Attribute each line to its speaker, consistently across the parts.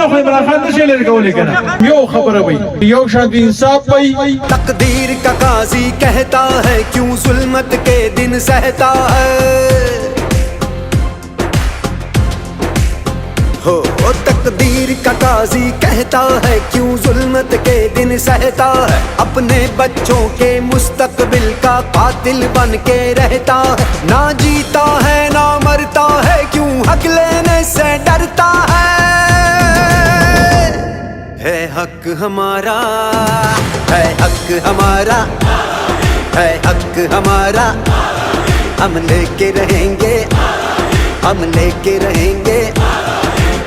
Speaker 1: زړه خو عمران خان نشي لري کولی کنه یو خبره وي یو شان انصاف وي
Speaker 2: تقدیر کا قاضی کہتا ہے کیوں ظلمت کے دن سہتا ہے ہو تقدیر کا قاضی کہتا ہے کیوں ظلمت کے دن سہتا ہے اپنے بچوں کے مستقبل کا قاتل بن کے رہتا ہے نہ جیتا ہے نہ مرتا ہے کیوں حق لینے سے ڈرتا ہے حق ہمارا ہے حق ہمارا ہے حق ہمارا ہم لے کے رہیں گے ہم لے کے رہیں گے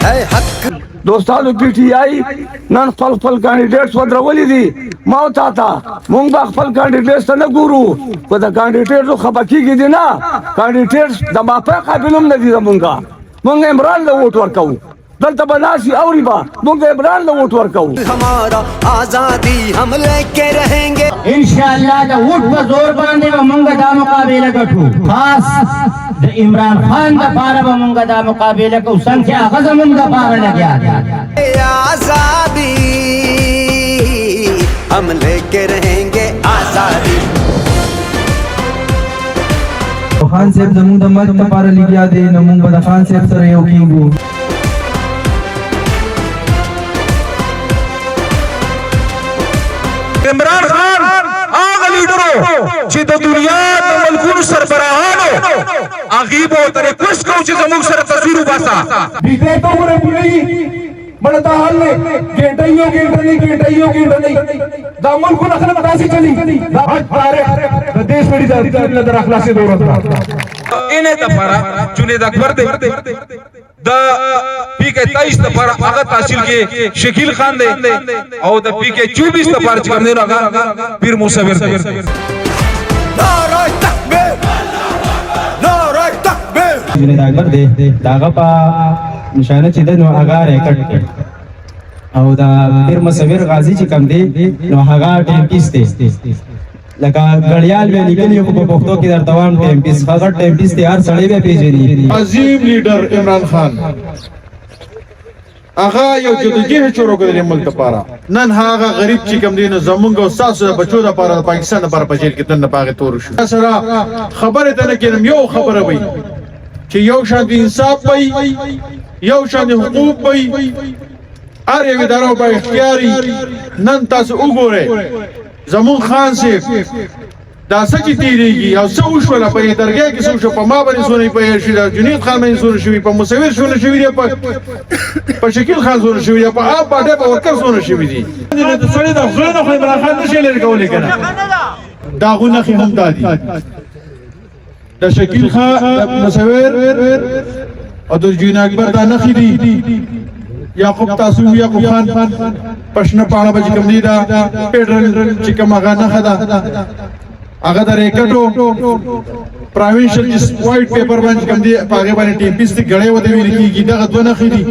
Speaker 2: ہے حق
Speaker 3: دوستانو پی ٹی آئی نن خپل کانډیډیټس ودرولي دي ما او تا مونږ به خپل کانډیډیټس ته نه ګورو په دا کانډیډیټ خو بکیږي دي نه کانډیډیټس د ماپه قابلوم نه دي مونږ عمران له ووټ ورکوو دلته بناسي اوري با مونږ عمران له ووټ ورکوو
Speaker 2: ہمارا آزادی ہم لے کے رہیں گے
Speaker 4: انشاءاللہ دا ووټ په زور باندې به مونږ دا مقابله ګټو خاص د عمران خان د پاره به مونږ دا مقابله کوو څنګه چې هغه زمونږ د پاره لګیا دی
Speaker 2: آزادی ہم لے کے رہیں گے آزادی
Speaker 5: خان صاحب زمونږ د مرګ لپاره لګیا دی نو مونږ به د خان صاحب سره یو کېږو
Speaker 1: عمران خان هغه لیډرو چې د دنیا د ملکونو سربراهانو هغې به ورته ریکویسټ کوو چې زموږ سره تصویر وباسه
Speaker 6: بیٹے تو وہ رہی بڑا حال نے گھنٹا نہیں دا ملک کو نخلت تاسی چلی دا حج تاریخ دا دیش بڑی دا در اخلاصی دورت
Speaker 1: انہیں دفارا چونید اکبر دے دا پی کے 23 دفارا آغا تحصیل کے شکیل خان دے اور دا پی کے 24 دفارا چکم دے آغا پیر موسیٰ دے
Speaker 2: نعرہ تکبیر نعرہ تکبیر
Speaker 5: جنید اکبر دے داغا پا نشانه چې د نو هغه ریکټ او دا پیر مصور غازی چې کم دی نو هغه ټیمپیس دی لکه غړیال به لیکلی په پښتو کې در دوام ټیمپیس هغه ټیمپیس دی هر سړی به پیژني
Speaker 1: عظیم لیډر عمران خان هغه یو جدوجہد شروع کړی ملک لپاره نن هغه غریب چې کم دی نو زمونږ او تاسو د بچو لپاره د پاکستان لپاره په جیل کې دنه پاغه تور شو سره خبره ته نه کېم یو خبره وي چې یو شان انصاف وي یو شان حقوق وي هر یو اداره په اختیاري نن تاسو وګورئ زمون خان صاحب دا سچ تیریږي او څو شو لا په درګه کې څو شو په ما باندې سونی په شي جنید خان باندې سونی شوی په مصور سونی شوی په شکیل خان سونی شوی په اپ باندې په ورکر سونی شوی دي د سړی د غلو خو عمران خان نشي لري کولی کنه دا غونه خو هم دادي د شکیل خان مصور او د جنید اکبر دا نخي دي یعقوب تاسو یعقوب خان پښنه پاڼه بچ کوم دی دا پیډرل چې کوم هغه نه خدا هغه د ریکټو پروینشل وایټ پیپر باندې کوم دی هغه باندې ټیمپیسټ غړې ودی ویل کیږي دا غوونه خېدي